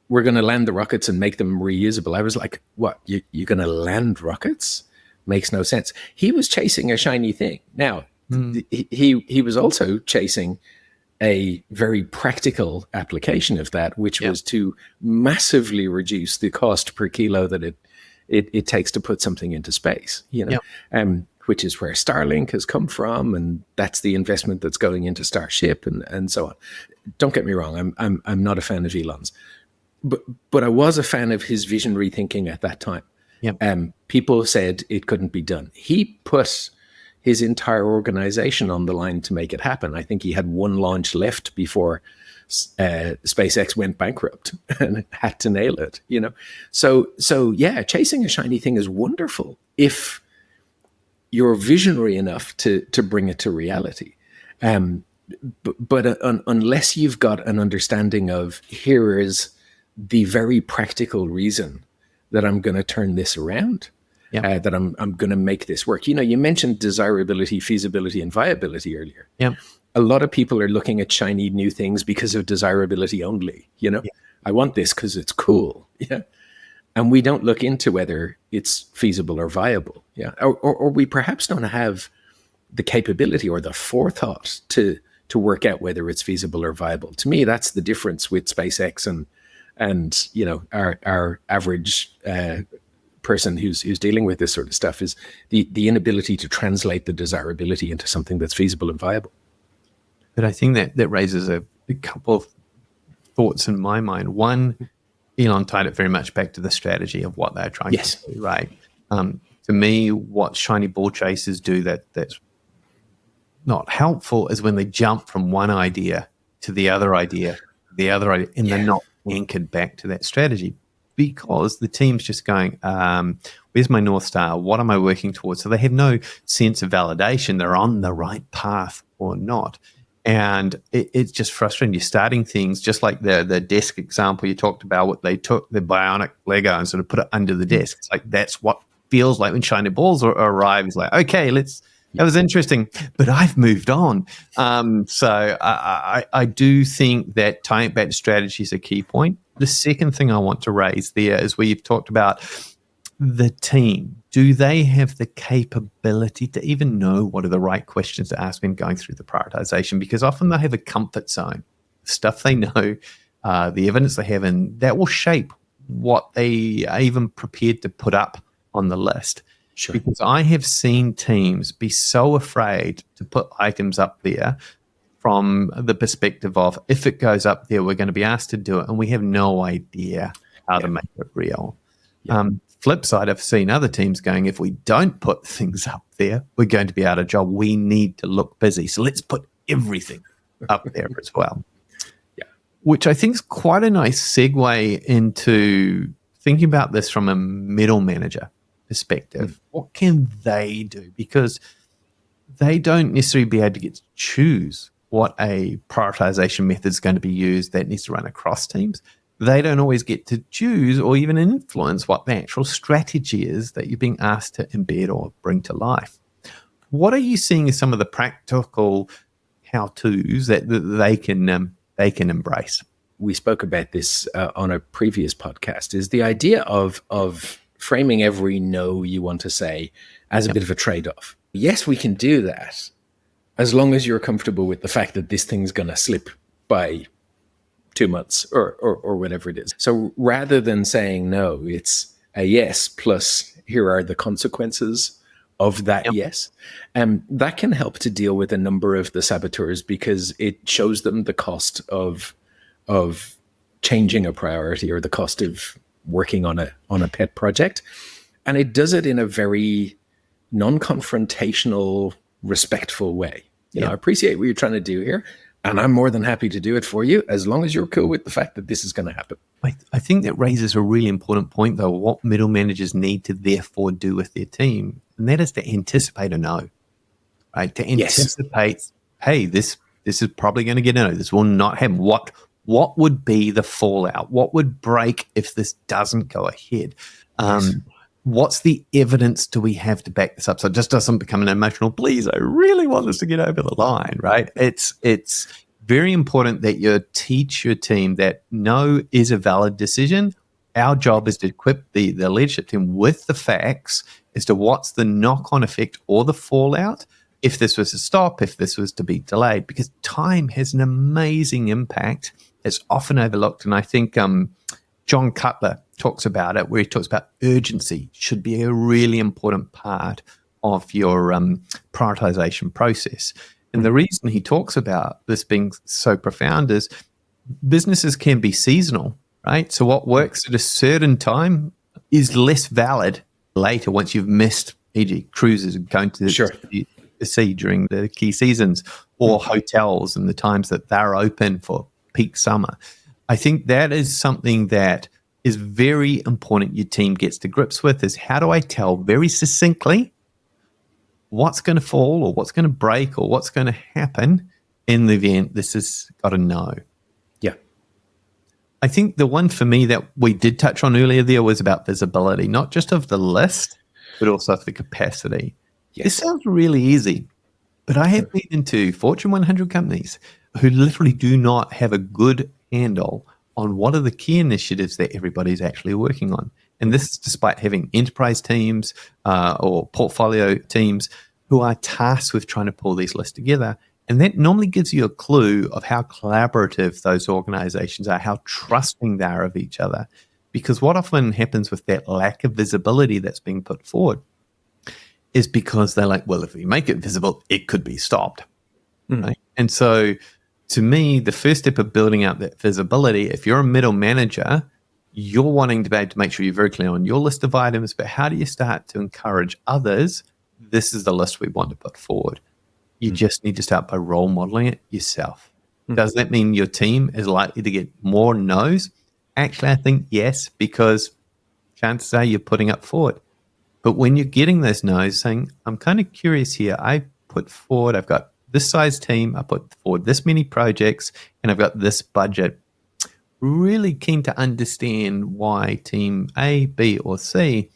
we're going to land the rockets and make them reusable, I was like, what, you're going to land rockets? Makes no sense. He was chasing a shiny thing. Now, he was also chasing a very practical application of that, which was to massively reduce the cost per kilo that it takes to put something into space, which is where Starlink has come from, and that's the investment that's going into Starship and so on. Don't get me wrong, I'm not a fan of Elon's, but I was a fan of his visionary thinking at that time. People said it couldn't be done. He put his entire organization on the line to make it happen. I think he had one launch left before SpaceX went bankrupt and had to nail it, So yeah, chasing a shiny thing is wonderful if you're visionary enough to bring it to reality. But unless you've got an understanding of, here is the very practical reason that I'm going to turn this around, that I'm going to make this work. You mentioned desirability, feasibility, and viability earlier. A lot of people are looking at shiny new things because of desirability only. I want this because it's cool. And we don't look into whether it's feasible or viable. Or we perhaps don't have the capability or the forethought to work out whether it's feasible or viable. To me, that's the difference with SpaceX and our average person who's dealing with this sort of stuff, is the inability to translate the desirability into something that's feasible and viable. But I think that raises a couple of thoughts in my mind. One, Elon tied it very much back to the strategy of what they're trying to do, right? To me, what shiny ball chasers do that's not helpful is when they jump from one idea to the other idea, and they're not anchored back to that strategy, because the team's just going, where's my North Star? What am I working towards? So they have no sense of validation. They're on the right path or not. And it's just frustrating. You're starting things just like the desk example you talked about, what they took the bionic Lego and sort of put it under the desk. It's like, that's what feels like when shiny balls arrive. It's like, okay, that was interesting, but I've moved on. So I do think that tying it back to strategy is a key point. The second thing I want to raise there is where you've talked about the team. Do they have the capability to even know what are the right questions to ask when going through the prioritization? Because often they have a comfort zone, stuff they know, the evidence they have, and that will shape what they are even prepared to put up on the list. Sure. Because I have seen teams be so afraid to put items up there from the perspective of, if it goes up there, we're going to be asked to do it, and we have no idea how to make it real. Flip side, I've seen other teams going, if we don't put things up there, we're going to be out of job. We need to look busy. So let's put everything up there as well. Which I think is quite a nice segue into thinking about this from a middle manager perspective. What can they do? Because they don't necessarily be able to get to choose what a prioritization method is going to be used that needs to run across teams. They don't always get to choose or even influence what the actual strategy is that you're being asked to embed or bring to life. What are you seeing as some of the practical how-tos that they can embrace? We spoke about this on a previous podcast, is the idea of framing every no you want to say as a bit of a trade-off. Yes, we can do that as long as you're comfortable with the fact that this thing's going to slip by 2 months or whatever it is. So rather than saying no, it's a yes plus here are the consequences of that yes. That can help to deal with a number of the saboteurs, because it shows them the cost of changing a priority or the cost of working on a pet project. And it does it in a very non-confrontational, respectful way. I appreciate what you're trying to do here, and I'm more than happy to do it for you as long as you're cool with the fact that this is going to happen. I think that raises a really important point, though, what middle managers need to therefore do with their team, and that is to anticipate a no, right? To anticipate, hey, this is probably going to get a no. This will not happen. What would be the fallout? What would break if this doesn't go ahead? What's the evidence do we have to back this up so it just doesn't become an emotional, please, I really want this to get over the line, right? It's very important that you teach your team that no is a valid decision. Our job is to equip the leadership team with the facts as to what's the knock-on effect or the fallout if this was to stop, if this was to be delayed, because time has an amazing impact. It's often overlooked. And I think John Cutler talks about it, where he talks about urgency should be a really important part of your prioritization process. And the reason he talks about this being so profound is businesses can be seasonal, right? So what works at a certain time is less valid later once you've missed, e.g., cruises and going to the sea during the key seasons, or hotels and the times that they're open for peak summer. I think that is something that is very important your team gets to grips with, is how do I tell very succinctly what's going to fall or what's going to break or what's going to happen in the event this has got to know. Yeah. I think the one for me that we did touch on earlier there was about visibility, not just of the list, but also of the capacity. Yes. This sounds really easy, but I have been into Fortune 100 companies who literally do not have a good handle on what are the key initiatives that everybody's actually working on. And this is despite having enterprise teams or portfolio teams who are tasked with trying to pull these lists together. And that normally gives you a clue of how collaborative those organizations are, how trusting they are of each other. Because what often happens with that lack of visibility that's being put forward is because they're like, well, if we make it visible, it could be stopped. Right? And so to me, the first step of building out that visibility, if you're a middle manager, you're wanting to be able to make sure you're very clear on your list of items, but how do you start to encourage others? This is the list we want to put forward. You just need to start by role modeling it yourself. Does that mean your team is likely to get more no's? Actually, I think yes, because chances are you're putting up forward. But when you're getting those no's, saying, I'm kind of curious here, I put forward, I've got this size team, I put forward this many projects, and I've got this budget. Really keen to understand why team A, B, or C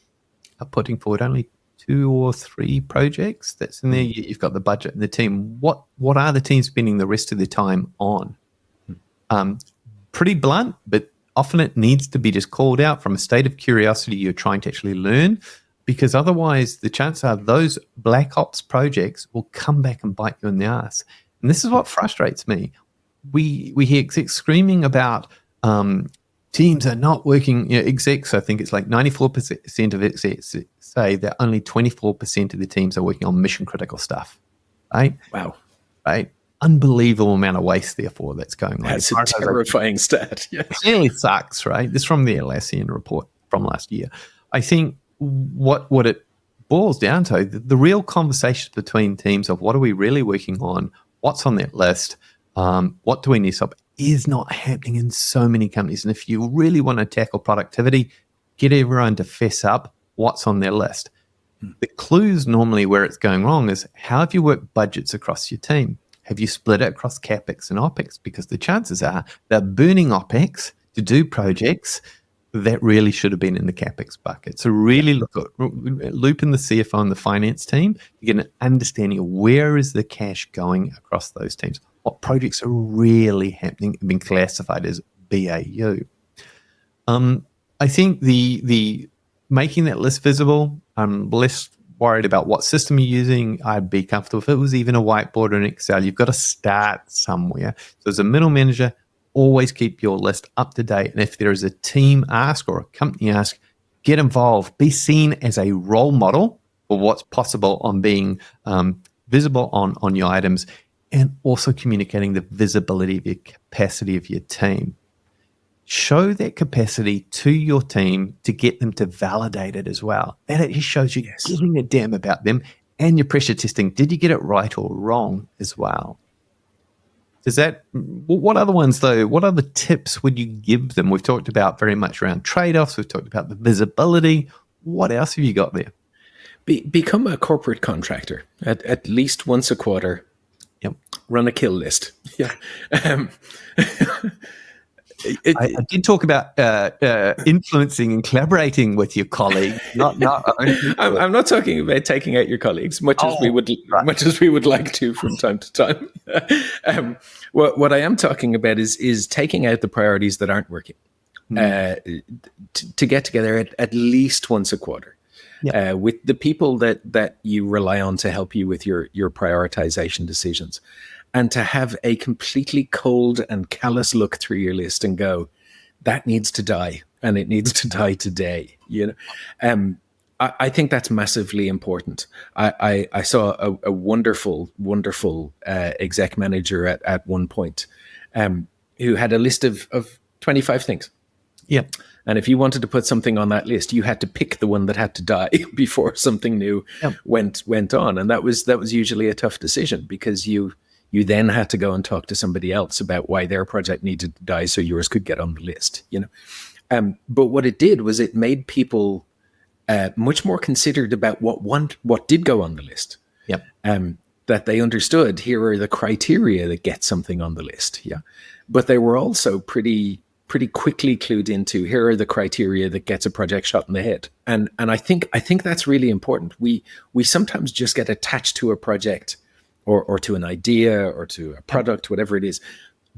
are putting forward only 2 or 3 projects. That's in there. You've got the budget and the team. What are the teams spending the rest of their time on? Pretty blunt, but often it needs to be just called out from a state of curiosity you're trying to actually learn, because otherwise the chances are those black ops projects will come back and bite you in the ass. And this is what frustrates me. We hear execs screaming about teams are not working. Execs, I think it's like 94% of execs say that only 24% of the teams are working on mission critical stuff. Right? Wow. Right? Unbelievable amount of waste, therefore, that's going on. That's a terrifying stat. Yes. It really sucks, right? This is from the Atlassian report from last year. I think what it boils down to, the real conversations between teams of what are we really working on, what's on that list, what do we need to stop, is not happening in so many companies. And if you really want to tackle productivity, get everyone to fess up what's on their list. The clues normally where it's going wrong is how have you worked budgets across your team? Have you split it across CapEx and OpEx? Because the chances are they're burning OpEx to do projects that really should have been in the CapEx bucket. So really look in the CFO and the finance team to get an understanding of where is the cash going across those teams. What projects are really happening and being classified as BAU. I think the making that list visible, I'm less worried about what system you're using. I'd be comfortable if it was even a whiteboard or an Excel. You've got to start somewhere. So as a middle manager, always keep your list up to date. And if there is a team ask or a company ask, get involved. Be seen as a role model for what's possible on being visible on your items, and also communicating the visibility of your capacity of your team. Show that capacity to your team to get them to validate it as well. That actually shows you giving a damn about them, and your pressure testing. Did you get it right or wrong as well? What other ones though? What other tips would you give them? We've talked about very much around trade-offs. We've talked about the visibility. What else have you got there? Become a corporate contractor at least once a quarter. Yep. Run a kill list. Yeah. I did talk about influencing and collaborating with your colleagues. I'm not talking about taking out your colleagues, much as we would like to from time to time. What I am talking about is taking out the priorities that aren't working. To get together at least once a quarter. Yeah. with the people that you rely on to help you with your prioritization decisions, and to have a completely cold and callous look through your list and go, that needs to die, and it needs to die today. I think that's massively important. I saw a wonderful exec manager at one point, who had a list of 25 things. Yeah. And if you wanted to put something on that list, you had to pick the one that had to die before something new went on. And that was usually a tough decision, because you then had to go and talk to somebody else about why their project needed to die so yours could get on the list. But what it did was it made people much more considered about what did go on the list. Yep. That they understood, here are the criteria that get something on the list. Yeah. But they were also pretty quickly clued into, here are the criteria that gets a project shot in the head. And I think that's really important. We sometimes just get attached to a project or to an idea or to a product, whatever it is,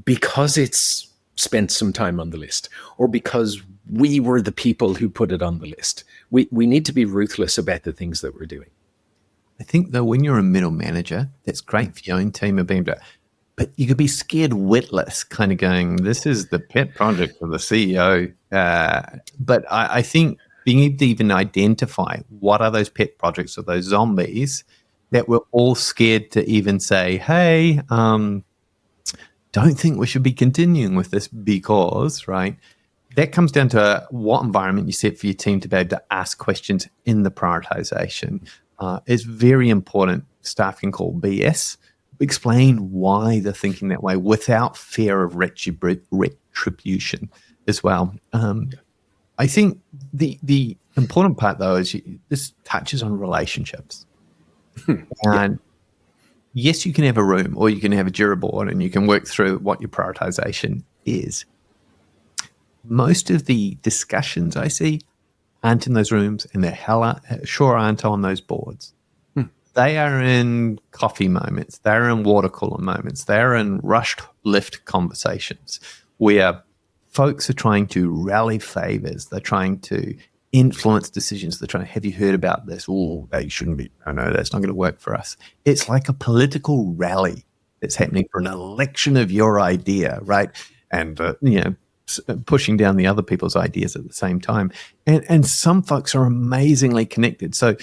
because it's spent some time on the list, or because we were the people who put it on the list. We need to be ruthless about the things that we're doing. I think, though, when you're a middle manager, that's great for your own team of being, but you could be scared witless, kind of going, this is the pet project of the CEO. But I think being able to even identify what are those pet projects or those zombies that we're all scared to even say, hey, don't think we should be continuing with this because, right? That comes down to what environment you set for your team to be able to ask questions in the prioritization. It's very important. Staff can call BS. Explain why they're thinking that way without fear of retribution as well. I think the important part, though, is this touches on relationships. And yes, you can have a room or you can have a Jira board and you can work through what your prioritization is. Most of the discussions I see aren't in those rooms, and they sure aren't on those boards. They are in coffee moments. They're in water cooler moments. They're in rushed lift conversations where folks are trying to rally favors. They're trying to influence decisions. They're trying to, have you heard about this? Oh, they shouldn't be. Oh, no, that's not going to work for us. It's like a political rally that's happening for an election of your idea, right? And, pushing down the other people's ideas at the same time. And some folks are amazingly connected. So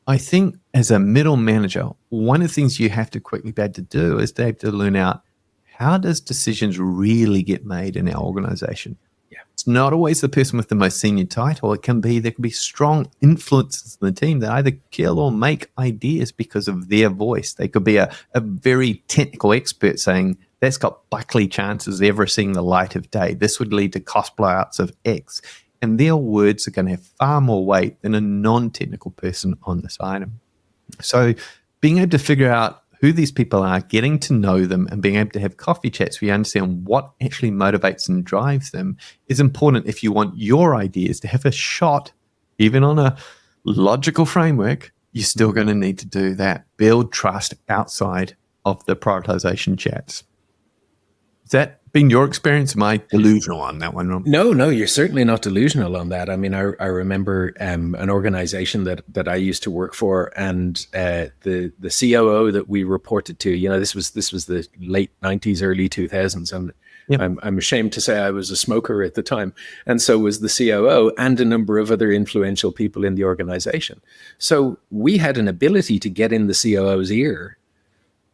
I think as a middle manager, one of the things you have to quickly be able to do is to have to learn out, how does decisions really get made in our organization? Yeah. It's not always the person with the most senior title. There can be strong influences in the team that either kill or make ideas because of their voice. They could be a very technical expert saying, that's got likely chances of ever seeing the light of day. This would lead to cost blowouts of X. And their words are going to have far more weight than a non-technical person on this item. So being able to figure out who these people are, getting to know them, and being able to have coffee chats where you understand what actually motivates and drives them is important if you want your ideas to have a shot, even on a logical framework. You're still going to need to do that. Build trust outside of the prioritization chats. Has that been your experience? Am I delusional on that one, Rob? No, you're certainly not delusional on that. I mean, I remember an organization that I used to work for, and the COO that we reported to, this was the late 90s, early 2000s, and yep. I'm ashamed to say I was a smoker at the time, and so was the COO and a number of other influential people in the organization. So we had an ability to get in the COO's ear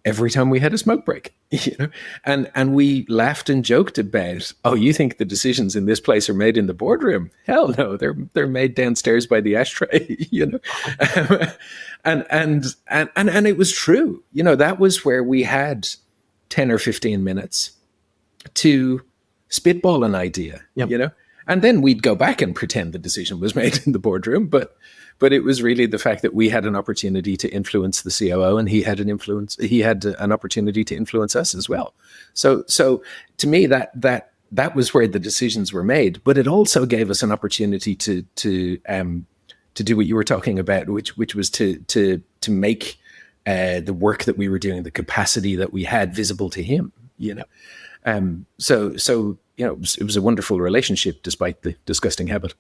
every time we had a smoke break, and we laughed and joked about, oh, you think the decisions in this place are made in the boardroom? Hell no, they're made downstairs by the ashtray, and it was true. That was where we had 10 or 15 minutes to spitball an idea, yep. And then we'd go back and pretend the decision was made in the boardroom, but it was really the fact that we had an opportunity to influence the COO, and he had an opportunity to influence us as well. So to me, that was where the decisions were made, but it also gave us an opportunity to do what you were talking about, which was to make the work that we were doing, the capacity that we had, visible to him. So it was a wonderful relationship despite the disgusting habit.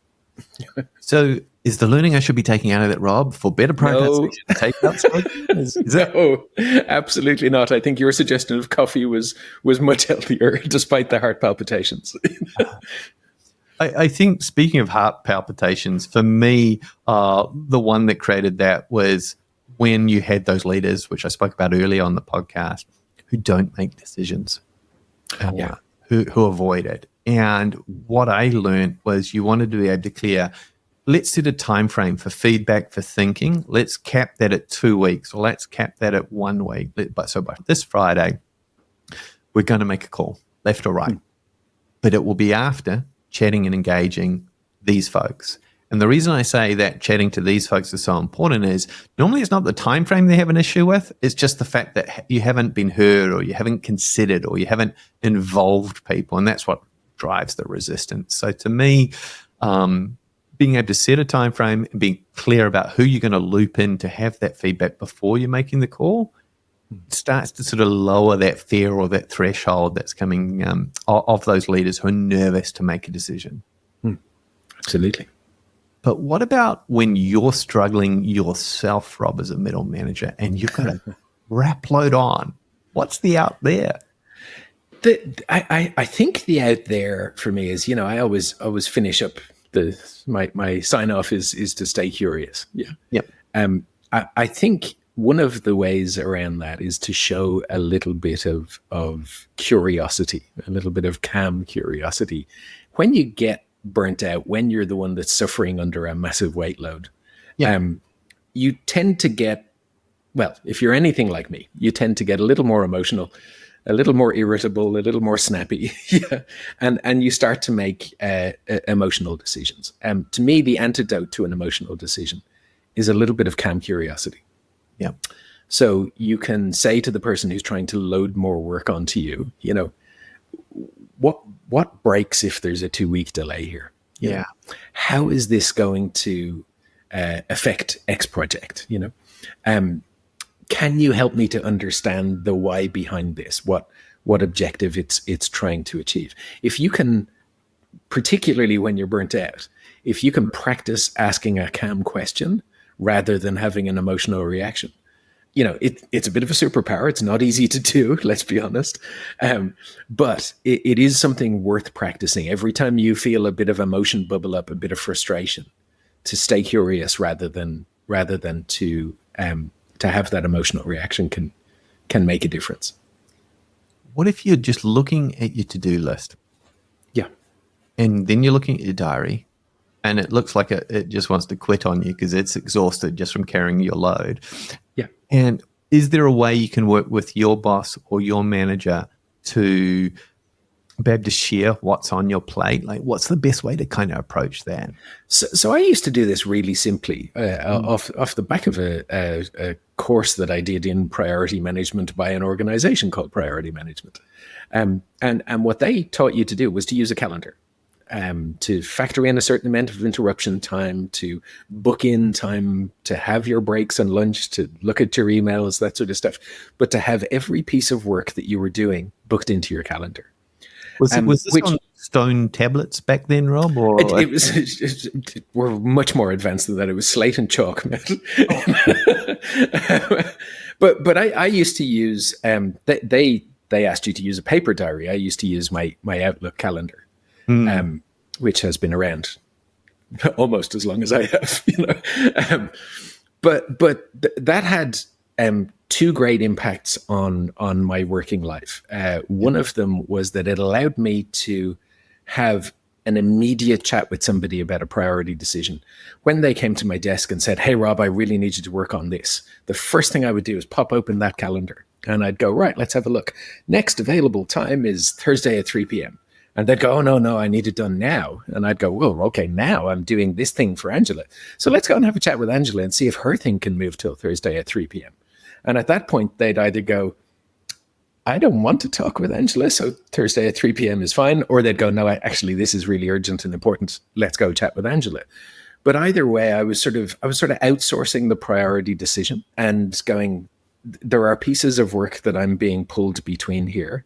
So Is the learning I should be taking out of that, Rob, for better No, prioritization, take out smoking? Is it? no, absolutely not. I think your suggestion of coffee was much healthier, despite the heart palpitations. I think, speaking of heart palpitations, for me, the one that created that was when you had those leaders, which I spoke about earlier on the podcast, who don't make decisions, Yeah. who avoid it. And what I learned was you wanted to be able to clear, let's set a time frame for feedback, for thinking. Let's cap that at 2 weeks, or let's cap that at 1 week. So by this Friday, we're going to make a call, left or right. But it will be after chatting and engaging these folks. And the reason I say that chatting to these folks is so important is normally it's not the time frame they have an issue with. It's just the fact that you haven't been heard, or you haven't considered, or you haven't involved people. And that's what drives the resistance. So to me, being able to set a time frame and being clear about who you're going to loop in to have that feedback before you're making the call starts to sort of lower that fear or that threshold that's coming of those leaders who are nervous to make a decision. Absolutely. But what about when you're struggling yourself, Rob, as a middle manager, and you've got a rap load on? What's the out there? I think the out there for me is, I always finish up my sign off is to stay curious. Yeah. Yep. I think one of the ways around that is to show a little bit of curiosity, a little bit of calm curiosity. When you get burnt out, when you're the one that's suffering under a massive weight load, you tend to get, well, if you're anything like me, you tend to get a little more emotional, a little more irritable, a little more snappy, and you start to make emotional decisions. To me, the antidote to an emotional decision is a little bit of calm curiosity. Yeah. So you can say to the person who's trying to load more work onto you, what breaks if there's a 2-week delay here? Yeah. How is this going to affect X project? Can you help me to understand the why behind this? What objective it's trying to achieve? If you can, particularly when you're burnt out, if you can practice asking a calm question rather than having an emotional reaction, it's a bit of a superpower. It's not easy to do, let's be honest. But it is something worth practicing. Every time you feel a bit of emotion bubble up, a bit of frustration, to stay curious rather than to have that emotional reaction can make a difference. What if you're just looking at your to-do list? Yeah. And then you're looking at your diary, and it looks like it just wants to quit on you because it's exhausted just from carrying your load. Yeah. And is there a way you can work with your boss or your manager to be able to share what's on your plate? Like, what's the best way to kind of approach that? So I used to do this really simply off the back of a course that I did in priority management by an organization called Priority Management. And what they taught you to do was to use a calendar. To factor in a certain amount of interruption time, to book in time, to have your breaks and lunch, to look at your emails, that sort of stuff, but to have every piece of work that you were doing booked into your calendar. Was this on stone tablets back then, Rob? Or we're much more advanced than that. It was slate and chalk, man. But I used to use they asked you to use a paper diary. I used to use my Outlook calendar. Which has been around almost as long as I have, but that had two great impacts on my working life. One of them was that it allowed me to have an immediate chat with somebody about a priority decision. When they came to my desk and said, "Hey, Rob, I really need you to work on this," the first thing I would do is pop open that calendar and I'd go, "Right, let's have a look. Next available time is Thursday at 3 p.m. And they'd go, "Oh, no, I need it done now." And I'd go, "Well, okay, now I'm doing this thing for Angela. So let's go and have a chat with Angela and see if her thing can move till Thursday at 3 p.m. And at that point, they'd either go, "I don't want to talk with Angela, so Thursday at 3 p.m. is fine." Or they'd go, "No, actually, this is really urgent and important. Let's go chat with Angela." But either way, I was sort of outsourcing the priority decision and going, there are pieces of work that I'm being pulled between here.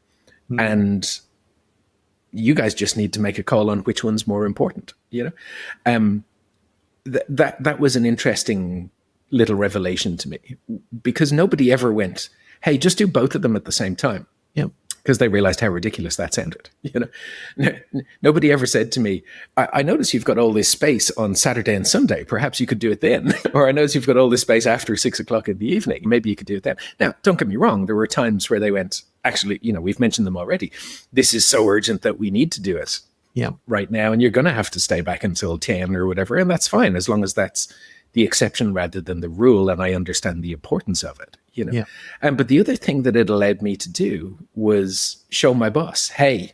And you guys just need to make a call on which one's more important, that was an interesting little revelation to me, because nobody ever went, hey, just do both of them at the same time. Yep. Because they realized how ridiculous that sounded. Nobody ever said to me, I notice you've got all this space on Saturday and Sunday. Perhaps you could do it then. Or I notice you've got all this space after 6 o'clock in the evening. Maybe you could do it then. Now, don't get me wrong. There were times where they went, actually, we've mentioned them already. This is so urgent that we need to do it right now. And you're going to have to stay back until 10 or whatever. And that's fine, as long as that's the exception rather than the rule. And I understand the importance of it. But the other thing that it allowed me to do was show my boss, hey,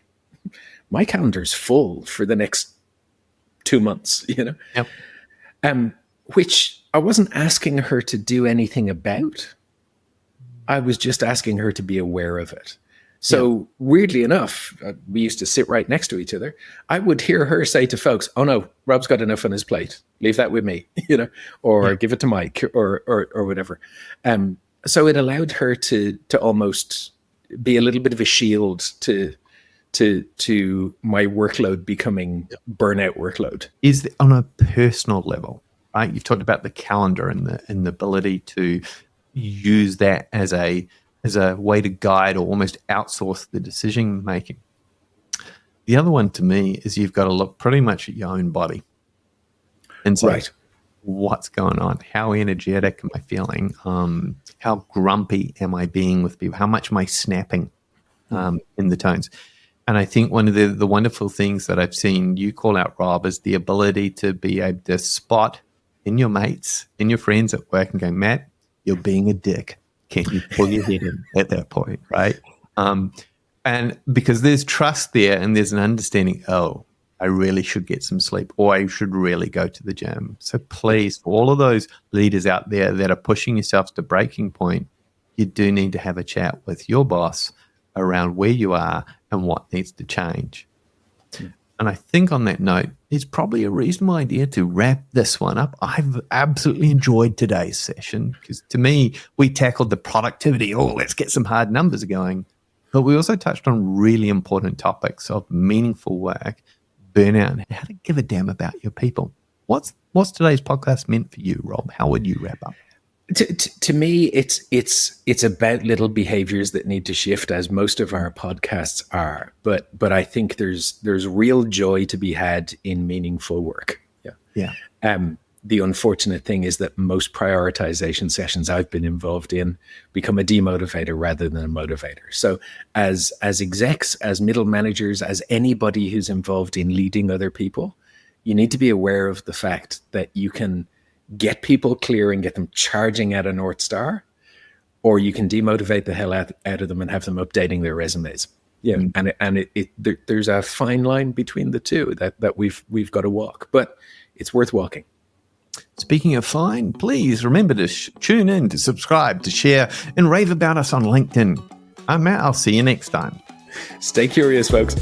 my calendar's full for the next 2 months, which I wasn't asking her to do anything about. I was just asking her to be aware of it. So weirdly enough, we used to sit right next to each other. I would hear her say to folks, oh no, Rob's got enough on his plate. Leave that with me, or give it to Mike or whatever. So it allowed her to almost be a little bit of a shield to my workload becoming burnout workload. Is on a personal level, right? You've talked about the calendar and the ability to use that as a way to guide or almost outsource the decision making. The other one to me is you've got to look pretty much at your own body and say, what's going on? How energetic am I feeling? How grumpy am I being with people? How much am I snapping in the tones? And I think one of the wonderful things that I've seen you call out, Rob, is the ability to be able to spot in your mates, in your friends at work and go, Matt, you're being a dick. Can you pull your head in at that point, right? And because there's trust there and there's an understanding, I really should get some sleep, or I should really go to the gym. So please, for all of those leaders out there that are pushing yourselves to breaking point, you do need to have a chat with your boss around where you are and what needs to change. And I think on that note, it's probably a reasonable idea to wrap this one up. I've absolutely enjoyed today's session because to me, we tackled the productivity. Let's get some hard numbers going. But we also touched on really important topics of meaningful work, burnout, and how to give a damn about your people. What's today's podcast meant for you, Rob? How would you wrap up? To me, it's about little behaviors that need to shift, as most of our podcasts are. But I think there's real joy to be had in meaningful work. The unfortunate thing is that most prioritization sessions I've been involved in become a demotivator rather than a motivator. So as execs, as middle managers, as anybody who's involved in leading other people, you need to be aware of the fact that you can get people clear and get them charging at a North Star, or you can demotivate the hell out of them and have them updating their resumes. And there's a fine line between the two that we've got to walk, but it's worth walking. Speaking of fine, please remember to tune in, to subscribe, to share, and rave about us on LinkedIn. I'm Matt. I'll see you next time. Stay curious, folks.